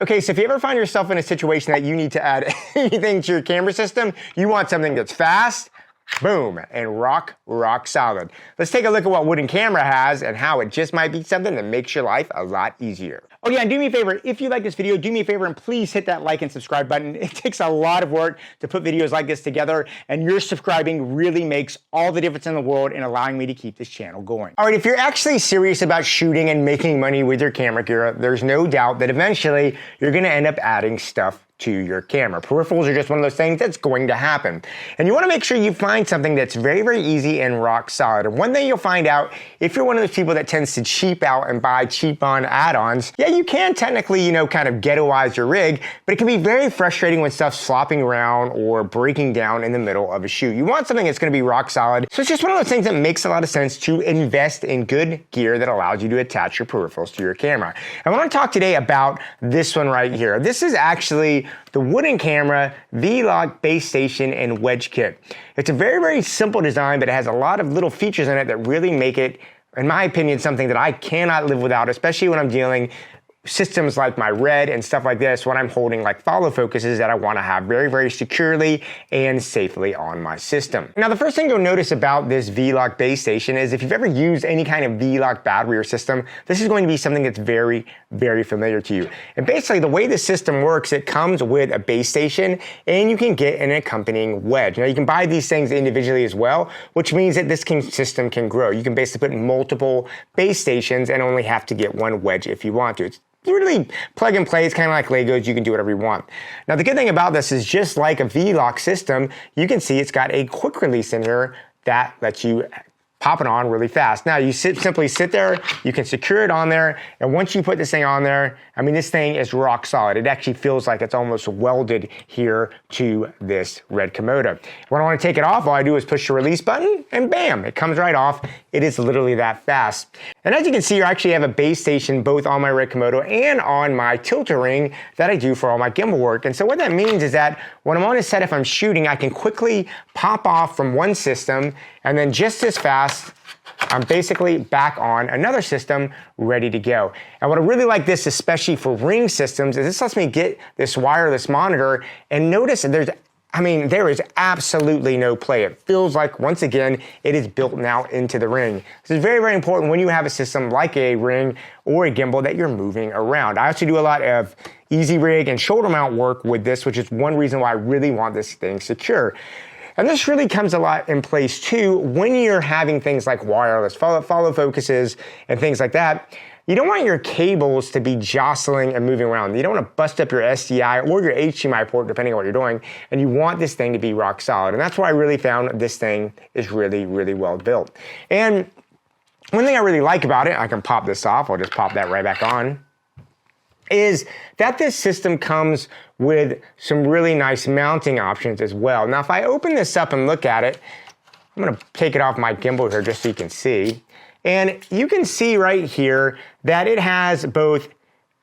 Okay, so if you ever find yourself in a situation that you need to add anything to your camera system, you want something that's fast, boom, and rock solid. Let's take a look at what wooden camera has and how it just might be something that makes your life a lot easier. Oh yeah, and do me a favor, if you like this video, do me a favor and please hit that like and subscribe button. It takes a lot of work to put videos like this together, and your subscribing really makes all the difference in the world in allowing me to keep this channel going. All right, if you're actually serious about shooting and making money with your camera gear, there's no doubt that eventually you're gonna end up adding stuff to your camera. Peripherals are just one of those things that's going to happen. And you wanna make sure you find something that's very, very easy and rock solid. And one thing you'll find out, if you're one of those people that tends to cheap out and buy cheap on add-ons, yeah, you can technically, kind of ghettoize your rig, but it can be very frustrating when stuff's flopping around or breaking down in the middle of a shoot. You want something that's gonna be rock solid. So it's just one of those things that makes a lot of sense to invest in good gear that allows you to attach your peripherals to your camera. I wanna talk today about this one right here. This is actually the wooden camera V-Lock base station and wedge kit. It's a very, very simple design, but it has a lot of little features in it that really make it, in my opinion, something that I cannot live without, especially when I'm dealing systems like my Red and stuff like this when I'm holding like follow focuses that I want to have very, very securely and safely on my system. Now, the first thing you'll notice about this V-Lock base station is if you've ever used any kind of V-Lock battery or system, this is going to be something that's very, very familiar to you. And basically the way the system works, it comes with a base station and you can get an accompanying wedge. Now you can buy these things individually as well, which means that this system can grow. You can basically put multiple base stations and only have to get one wedge if you want to. It's really plug and play. It's kind of like Legos. You can do whatever you want. Now, the good thing about this is just like a V-Lock system, you can see it's got a quick release in here that lets you pop it on really fast. Now, you simply sit there, you can secure it on there, and once you put this thing on there, I mean, this thing is rock solid. It actually feels like it's almost welded here to this Red Komodo. When I want to take it off, all I do is push the release button, and bam, it comes right off. It is literally that fast. And as you can see, I actually have a base station both on my Red Komodo and on my tilter ring that I do for all my gimbal work. And so what that means is that when I'm on a set, if I'm shooting, I can quickly pop off from one system, and then just as fast, I'm basically back on another system ready to go. And what I really like this, especially for ring systems, is this lets me get this wireless monitor and notice that there is absolutely no play. It feels like, once again, it is built now into the ring. This is very, very important when you have a system like a ring or a gimbal that you're moving around. I also do a lot of easy rig and shoulder mount work with this, which is one reason why I really want this thing secure. And this really comes a lot in place too when you're having things like wireless follow focuses and things like that. You don't want your cables to be jostling and moving around. You don't want to bust up your SDI or your HDMI port, depending on what you're doing, and you want this thing to be rock solid. And that's why I really found this thing is really, really well built. And one thing I really like about it, I can pop this off, I'll just pop that right back on, is that this system comes with some really nice mounting options as well. Now, if I open this up and look at it, I'm gonna take it off my gimbal here just so you can see. And you can see right here that it has both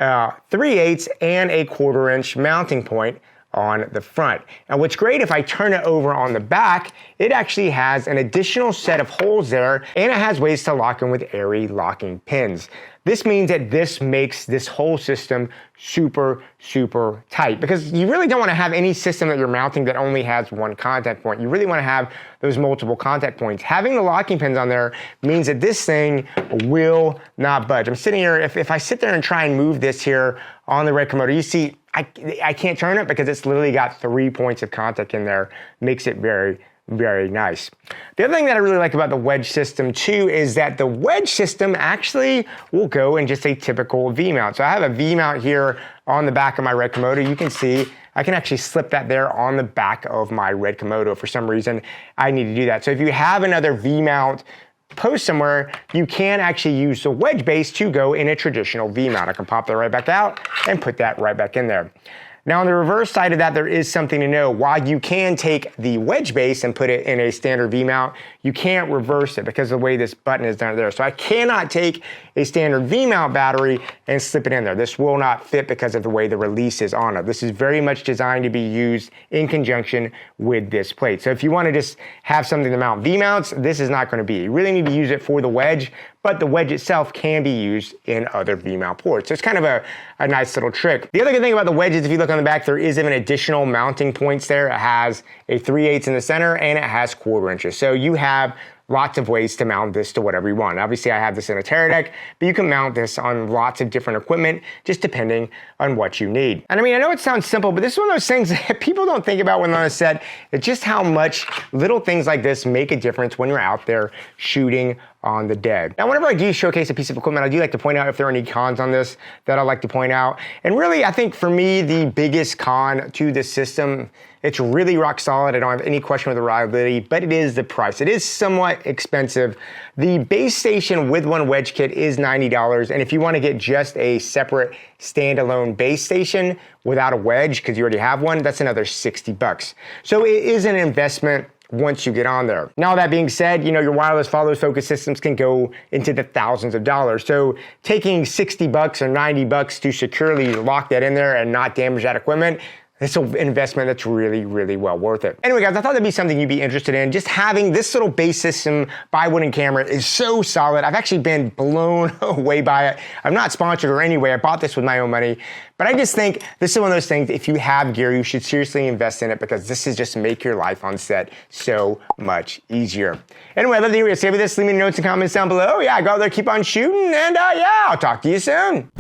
3/8 and a 1/4 inch mounting point on the front. And what's great, if I turn it over on the back, it actually has an additional set of holes there, and it has ways to lock in with airy locking pins. This means that this makes this whole system super, super tight, because you really don't want to have any system that you're mounting that only has one contact point. You really want to have those multiple contact points. Having the locking pins on there means that this thing will not budge. I'm sitting here, if I sit there and try and move this here on the Red Komodo, you see I can't turn it because it's literally got 3 points of contact in there. Makes it very, very nice. The other thing that I really like about the wedge system too is that the wedge system actually will go in just a typical V-mount. So I have a V-mount here on the back of my Red Komodo. You can see I can actually slip that there on the back of my Red Komodo. For some reason, I need to do that. So if you have another V-mount post somewhere, you can actually use the wedge base to go in a traditional V-mount. I can pop that right back out and put that right back in there. Now, on the reverse side of that, there is something to know. While you can take the wedge base and put it in a standard V-mount, you can't reverse it because of the way this button is done there. So I cannot take a standard V-mount battery and slip it in there. This will not fit because of the way the release is on it. This is very much designed to be used in conjunction with this plate. So if you want to just have something to mount V-mounts, this is not going to be. You really need to use it for the wedge, but the wedge itself can be used in other V-mount ports. So it's kind of a nice little trick. The other good thing about the wedge is if you look on the back, there is even additional mounting points there. It has a 3/8 in the center and it has 1/4 inches. So you have lots of ways to mount this to whatever you want. Obviously, I have this in a Teradek, but you can mount this on lots of different equipment, just depending on what you need. And I mean, I know it sounds simple, but this is one of those things that people don't think about when on a set. It's just how much little things like this make a difference when you're out there shooting on the dead. Now, whenever I do showcase a piece of equipment, I do like to point out if there are any cons on this that I like to point out. And really, I think for me, the biggest con to this system, it's really rock solid. I don't have any question with the reliability, but it is the price. It is somewhat expensive. The base station with one wedge kit is $90. And if you want to get just a separate standalone base station without a wedge, because you already have one, that's another $60. So it is an investment once you get on there. Now, that being said, you know, your wireless follow focus systems can go into the thousands of dollars. So taking $60 or $90 to securely lock that in there and not damage that equipment, it's an investment that's really, really well worth it. Anyway, guys, I thought that'd be something you'd be interested in. Just having this little base system by Wooden Camera is so solid. I've actually been blown away by it. I'm not sponsored or any way. I bought this with my own money. But I just think this is one of those things, if you have gear, you should seriously invest in it because this is just make your life on set so much easier. Anyway, I'd love to hear what you say with this. Leave me notes and comments down below. Yeah, go out there, keep on shooting, and yeah, I'll talk to you soon.